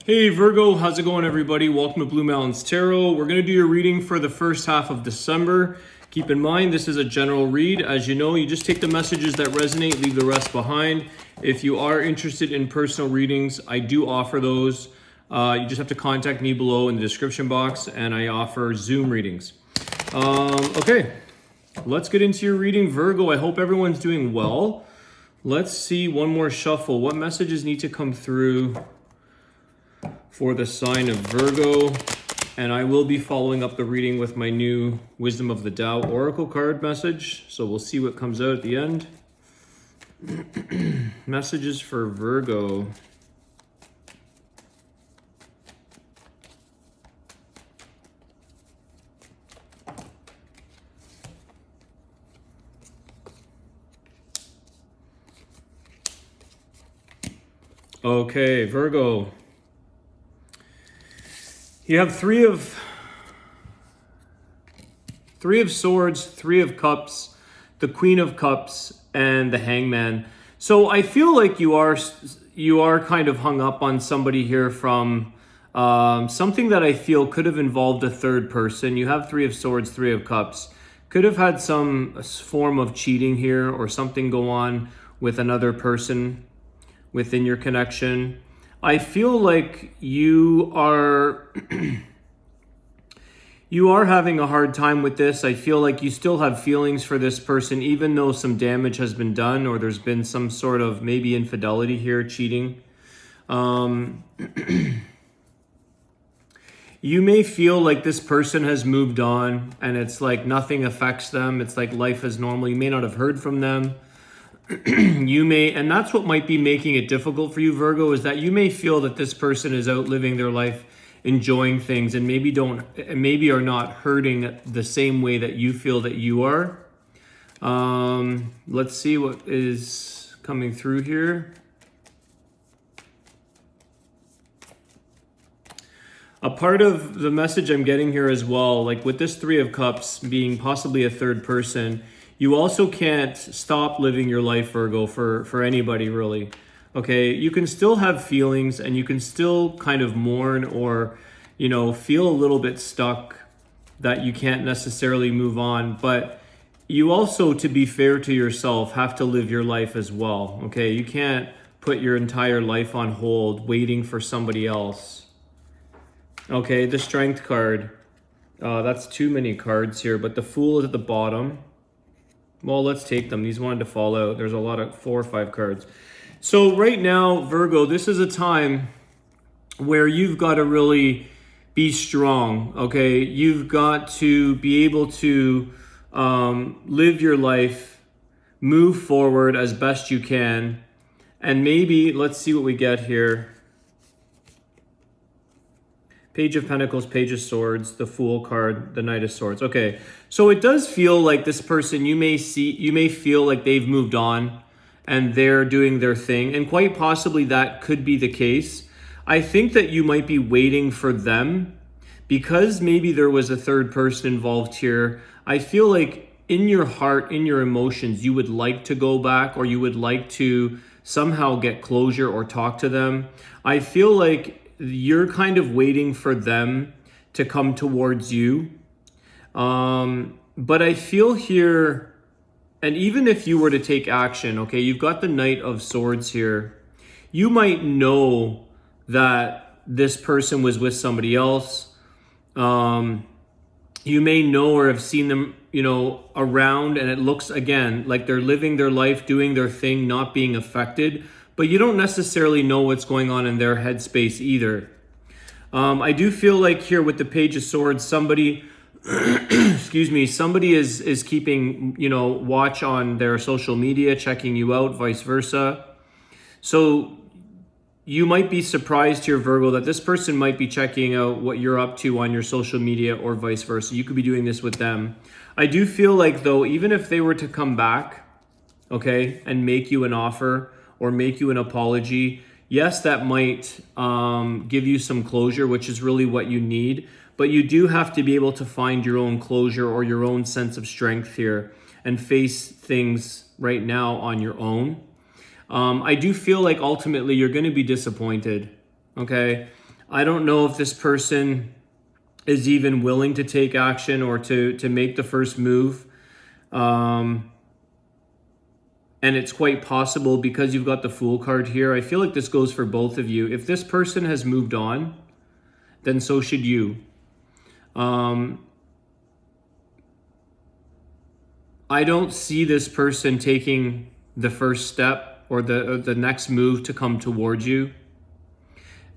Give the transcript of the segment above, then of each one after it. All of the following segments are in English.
Hey Virgo, how's it going everybody? Welcome to Blue Mountains Tarot. We're going to do your reading for the first half of December. Keep in mind, this is a general read. As you know, you just take the messages that resonate, leave the rest behind. If you are interested in personal readings, I do offer those. You just have to contact me below in the description box, and I offer Zoom readings. Okay, let's get into your reading, Virgo. I hope everyone's doing well. Let's see one more shuffle. What messages need to come through for the sign of Virgo? And I will be following up the reading with my new Wisdom of the Tao Oracle card message. So we'll see what comes out at the end. Messages for Virgo. Okay, Virgo. You have three of Swords, Three of Cups, the Queen of Cups, and the Hangman. So I feel like you are kind of hung up on somebody here from something that I feel could have involved a third person. You have Three of Swords, Three of Cups. Could have had some form of cheating here or something go on with another person within your connection. I feel like you are having a hard time with this. I feel like you still have feelings for this person, even though some damage has been done or there's been some sort of maybe infidelity here, cheating. You may feel like this person has moved on and it's like nothing affects them. It's like life is normal. You may not have heard from them. You may, and that's what might be making it difficult for you, Virgo, is that you may feel that this person is out living their life, enjoying things, and maybe are not hurting the same way that you feel that you are. Let's see what is coming through here. A part of the message I'm getting here as well, like with this Three of Cups being possibly a third person, you also can't stop living your life, Virgo, for anybody really. Okay, you can still have feelings and you can still kind of mourn or, feel a little bit stuck that you can't necessarily move on. But you also, to be fair to yourself, have to live your life as well. Okay, you can't put your entire life on hold waiting for somebody else. Okay, the Strength card. That's too many cards here, but the Fool is at the bottom. Well, let's take them. These wanted to fall out. There's a lot of 4 or 5 cards. So right now, Virgo, this is a time where you've got to really be strong, okay? You've got to be able to live your life, move forward as best you can. And maybe, let's see what we get here. Page of Pentacles, Page of Swords, the Fool card, the Knight of Swords. Okay, so it does feel like this person, you may feel like they've moved on and they're doing their thing, and quite possibly that could be the case. I think that you might be waiting for them because maybe there was a third person involved here. I feel like in your heart, in your emotions, you would like to go back or you would like to somehow get closure or talk to them. I feel like you're kind of waiting for them to come towards you. But I feel here, and even if you were to take action, okay, you've got the Knight of Swords here. You might know that this person was with somebody else. You may know or have seen them, around, and it looks, again, like they're living their life, doing their thing, not being affected. But you don't necessarily know what's going on in their headspace either. I do feel like here with the Page of Swords, somebody, somebody is keeping, watch on their social media, checking you out, vice versa. So you might be surprised here, Virgo, that this person might be checking out what you're up to on your social media or vice versa. You could be doing this with them. I do feel like, though, even if they were to come back, okay, and make you an offer, or make you an apology, yes, that might give you some closure, which is really what you need. But you do have to be able to find your own closure or your own sense of strength here and face things right now on your own. I do feel like ultimately you're going to be disappointed, okay? I don't know if this person is even willing to take action or to make the first move. And it's quite possible, because you've got the Fool card here, I feel like this goes for both of you. If this person has moved on, then so should you. I don't see this person taking the first step or the next move to come towards you.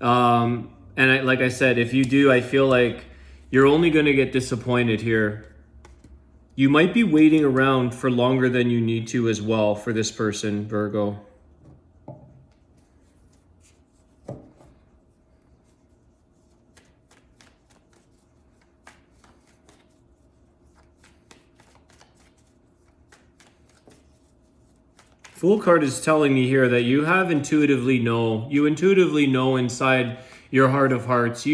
And like I said, if you do, I feel like you're only going to get disappointed here. You might be waiting around for longer than you need to as well for this person, Virgo. Fool card is telling me here that you intuitively know inside your heart of hearts.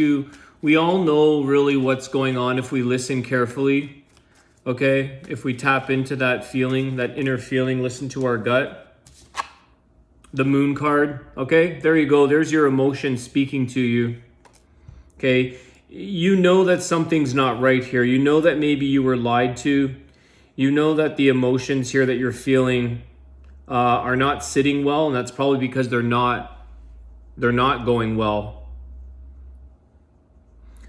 We all know really what's going on if we listen carefully. Okay, if we tap into that feeling, that inner feeling, listen to our gut. The Moon card, okay, there you go. There's your emotion speaking to you. Okay, you know that something's not right here. You know that maybe you were lied to. You know that the emotions here that you're feeling are not sitting well, and that's probably because they're not going well.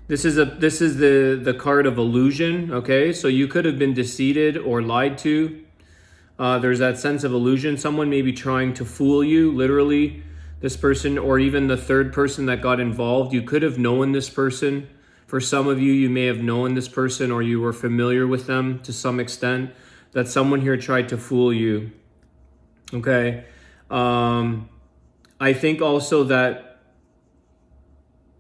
This is the card of illusion, okay? So you could have been deceived or lied to. There's that sense of illusion. Someone may be trying to fool you, literally, this person, or even the third person that got involved. You could have known this person. For some of you, you may have known this person, or you were familiar with them to some extent, that someone here tried to fool you, okay? I think also that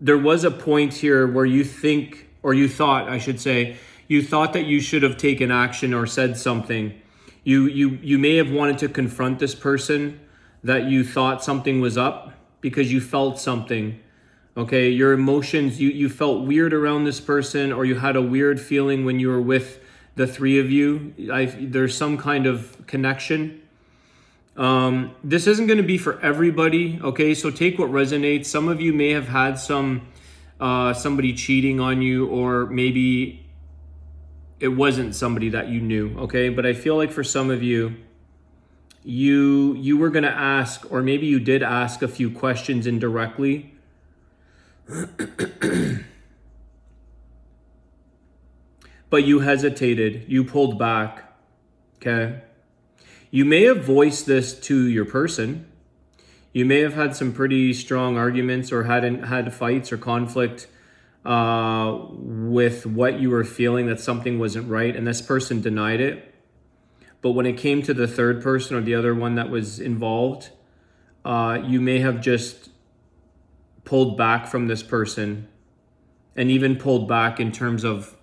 there was a point here where you thought that you should have taken action or said something. You may have wanted to confront this person, that you thought something was up because you felt something. Okay, your emotions, you felt weird around this person, or you had a weird feeling when you were with the three of you. There's some kind of connection. This isn't going to be for everybody, okay? So take what resonates. Some of you may have had somebody cheating on you, or maybe it wasn't somebody that you knew, okay? But I feel like for some of you, you were going to ask, or maybe you did ask a few questions indirectly. But you hesitated, you pulled back, okay? You may have voiced this to your person. You may have had some pretty strong arguments, or had fights or conflict with what you were feeling, that something wasn't right, and this person denied it. But when it came to the third person, or the other one that was involved, you may have just pulled back from this person, and even pulled back in terms of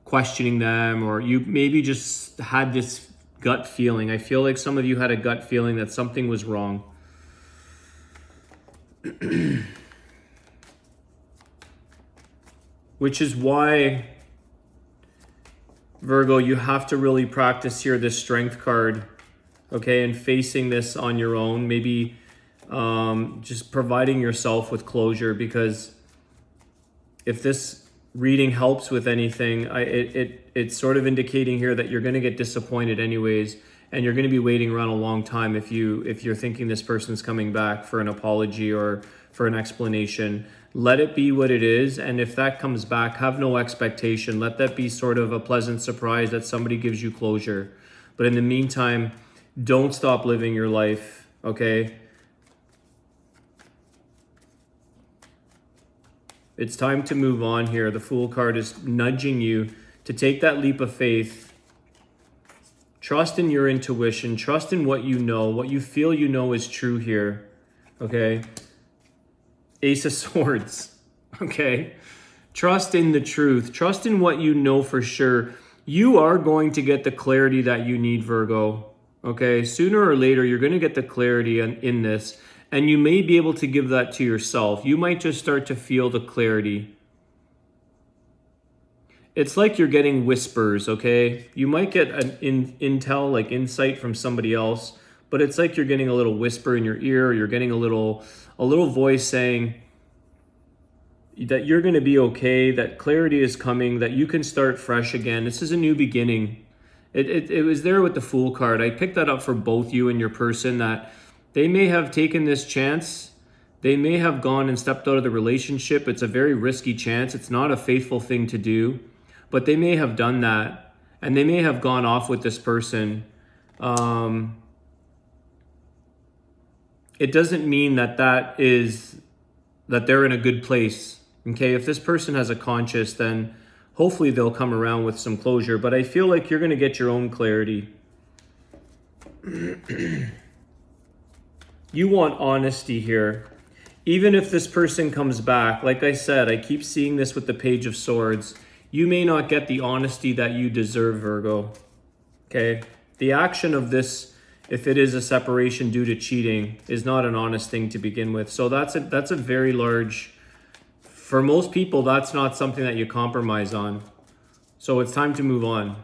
questioning them, or you maybe just had this gut feeling. I feel like some of you had a gut feeling that something was wrong. Which is why, Virgo, you have to really practice here this Strength card, okay? And facing this on your own, maybe just providing yourself with closure, because if this reading helps with anything, it's sort of indicating here that you're going to get disappointed anyways, and you're going to be waiting around a long time if you're thinking this person's coming back for an apology or for an explanation. Let it be what it is, and if that comes back, have no expectation. Let that be sort of a pleasant surprise that somebody gives you closure. But in the meantime, don't stop living your life, okay? It's time to move on here. The Fool card is nudging you to take that leap of faith. Trust in your intuition. Trust in what you know, what you feel you know is true here. Okay? Ace of Swords. Okay? Trust in the truth. Trust in what you know for sure. You are going to get the clarity that you need, Virgo. Okay? Sooner or later, you're going to get the clarity in this. And you may be able to give that to yourself. You might just start to feel the clarity. It's like you're getting whispers, okay? You might get an intel, like insight from somebody else, but it's like you're getting a little whisper in your ear, or you're getting a little voice saying, that you're going to be okay, that clarity is coming, that you can start fresh again. This is a new beginning. It was there with the Fool card. I picked that up for both you and your person, that they may have taken this chance. They may have gone and stepped out of the relationship. It's a very risky chance. It's not a faithful thing to do, but they may have done that, and they may have gone off with this person. It doesn't mean that they're in a good place. Okay, if this person has a conscience, then hopefully they'll come around with some closure. But I feel like you're going to get your own clarity. You want honesty here. Even if this person comes back, like I said, I keep seeing this with the Page of Swords. You may not get the honesty that you deserve, Virgo. Okay, the action of this, if it is a separation due to cheating, is not an honest thing to begin with. So that's a very large, for most people, that's not something that you compromise on. So it's time to move on.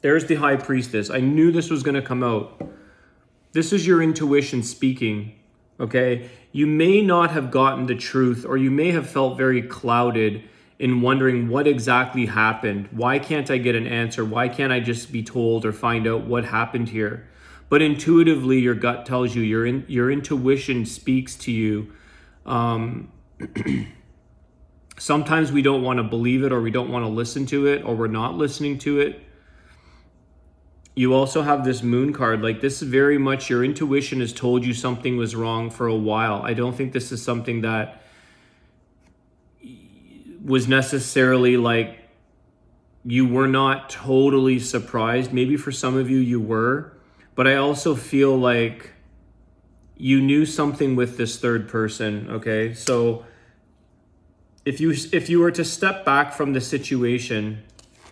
There's the High Priestess. I knew this was going to come out. This is your intuition speaking, okay? You may not have gotten the truth, or you may have felt very clouded in wondering what exactly happened. Why can't I get an answer? Why can't I just be told or find out what happened here? But intuitively, your gut tells you, your intuition speaks to you. Sometimes we don't want to believe it, or we don't want to listen to it, or we're not listening to it. You also have this Moon card. Like, this is very much your intuition has told you something was wrong for a while. I don't think this is something that was necessarily like you were not totally surprised. Maybe for some of you, you were. But I also feel like you knew something with this third person, okay? So if you were to step back from the situation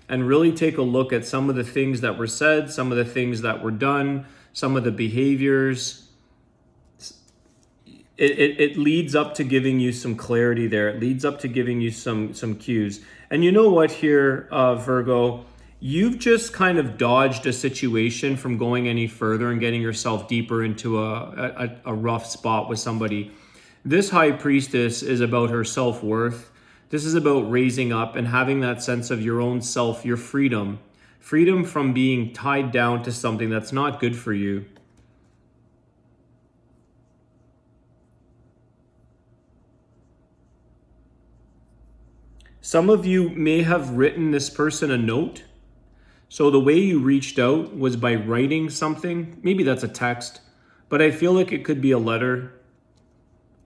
and really take a look at some of the things that were said, some of the things that were done, some of the behaviors, it leads up to giving you some clarity there. It leads up to giving you some cues. And you know what here, Virgo? You've just kind of dodged a situation from going any further and getting yourself deeper into a rough spot with somebody. This High Priestess is about her self-worth. This is about raising up and having that sense of your own self, your freedom. Freedom from being tied down to something that's not good for you. Some of you may have written this person a note. So the way you reached out was by writing something. Maybe that's a text, but I feel like it could be a letter.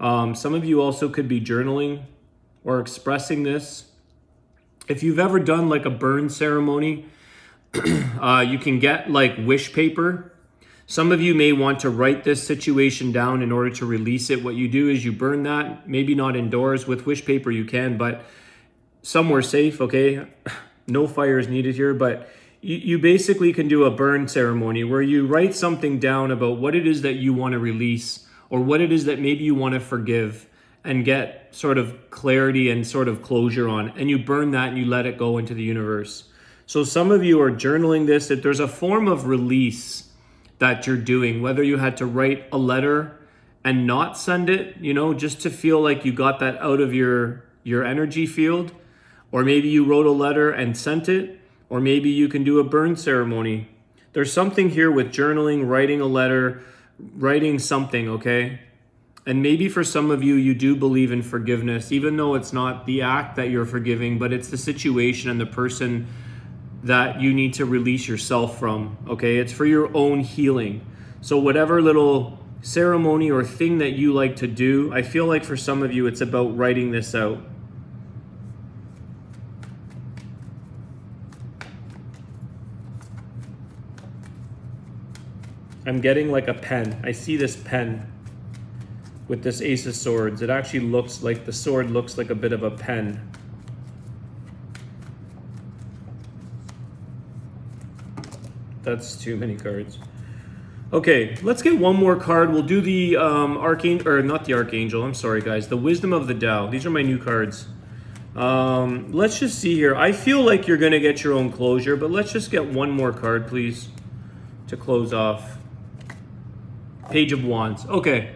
Some of you also could be journaling or expressing this. If you've ever done like a burn ceremony, you can get like wish paper. Some of you may want to write this situation down in order to release it. What you do is you burn that, maybe not indoors. With wish paper you can, but somewhere safe, okay? No fire is needed here, but you basically can do a burn ceremony where you write something down about what it is that you want to release, or what it is that maybe you want to forgive and get sort of clarity and sort of closure on. And you burn that and you let it go into the universe. So some of you are journaling this, that there's a form of release that you're doing, whether you had to write a letter and not send it, you know, just to feel like you got that out of your energy field, or maybe you wrote a letter and sent it, or maybe you can do a burn ceremony. There's something here with journaling, writing a letter, writing something, okay? And maybe for some of you, you do believe in forgiveness, even though it's not the act that you're forgiving, but it's the situation and the person that you need to release yourself from, okay? It's for your own healing. So whatever little ceremony or thing that you like to do, I feel like for some of you, it's about writing this out. I'm getting like a pen. I see this pen with this Ace of Swords. It actually looks like, the sword looks like a bit of a pen. That's too many cards. Okay, let's get one more card. We'll do the Archangel, or not the Archangel, I'm sorry guys, the Wisdom of the Tao. These are my new cards. Let's just see here. I feel like you're gonna get your own closure, but let's just get one more card, please, to close off. Page of Wands. Okay.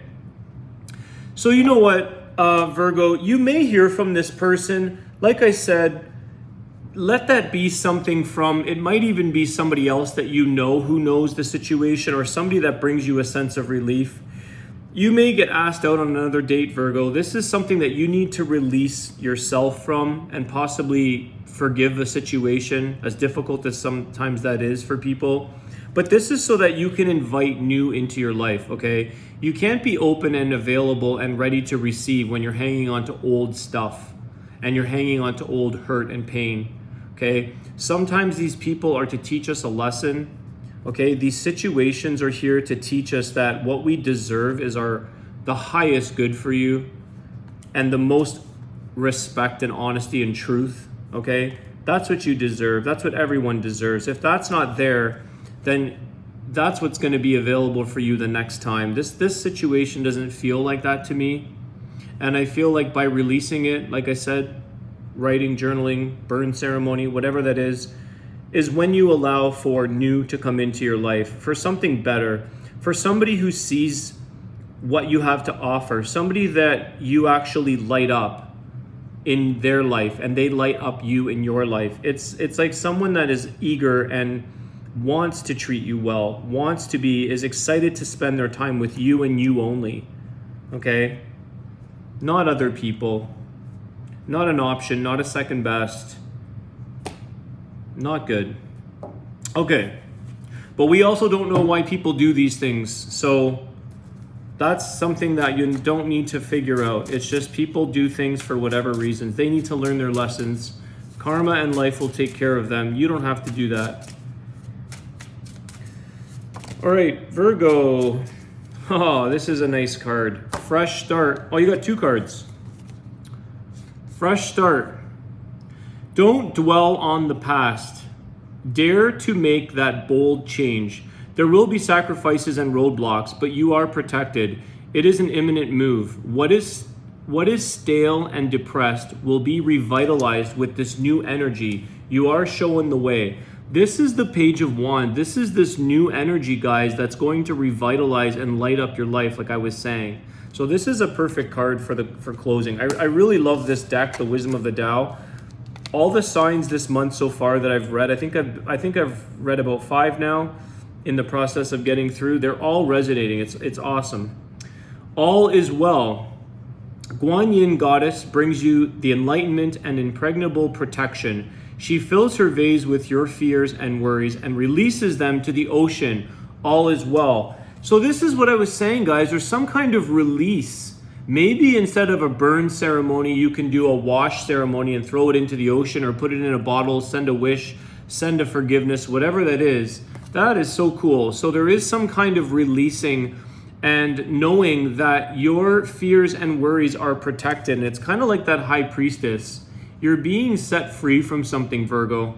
So you know what, Virgo, you may hear from this person. Like I said, let that be something from, it might even be somebody else that you know who knows the situation, or somebody that brings you a sense of relief. You may get asked out on another date, Virgo. This is something that you need to release yourself from and possibly forgive the situation, as difficult as sometimes that is for people. But this is so that you can invite new into your life, okay? You can't be open and available and ready to receive when you're hanging on to old stuff and you're hanging on to old hurt and pain, okay? Sometimes these people are to teach us a lesson, okay? These situations are here to teach us that what we deserve is the highest good for you and the most respect and honesty and truth, okay? That's what you deserve. That's what everyone deserves. If that's not there, then that's what's going to be available for you the next time. This situation doesn't feel like that to me. And I feel like by releasing it, like I said, writing, journaling, burn ceremony, whatever that is when you allow for new to come into your life, for something better, for somebody who sees what you have to offer, somebody that you actually light up in their life and they light up you in your life. It's like someone that is eager and wants to treat you well, is excited to spend their time with you and you only, okay? Not other people, not an option, not a second best, not good. Okay, but we also don't know why people do these things, so that's something that you don't need to figure out. It's just people do things for whatever reasons. They need to learn their lessons. Karma and life will take care of them. You don't have to do that. All right, Virgo. Oh, this is a nice card. Fresh start. Oh, you got two cards. Fresh start. Don't dwell on the past. Dare to make that bold change. There will be sacrifices and roadblocks, but you are protected. It is an imminent move. What is stale and depressed will be revitalized with this new energy. You are showing the way. This is the Page of Wands. This is this new energy, guys, that's going to revitalize and light up your life, like I was saying. So this is a perfect card for closing. I really love this deck, the Wisdom of the Tao. All the signs this month so far that I've read, I think I've read about 5 now in the process of getting through. They're all resonating. It's awesome. All is well. Guan Yin Goddess brings you the enlightenment and impregnable protection. She fills her vase with your fears and worries and releases them to the ocean. All is well. So this is what I was saying, guys. There's some kind of release. Maybe instead of a burn ceremony, you can do a wash ceremony and throw it into the ocean, or put it in a bottle, send a wish, send a forgiveness, whatever that is. That is so cool. So there is some kind of releasing and knowing that your fears and worries are protected. And it's kind of like that High Priestess. You're being set free from something, Virgo.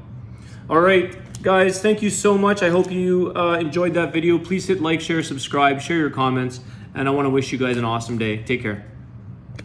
All right, guys, thank you so much. I hope you enjoyed that video. Please hit like, share, subscribe, share your comments, and I want to wish you guys an awesome day. Take care.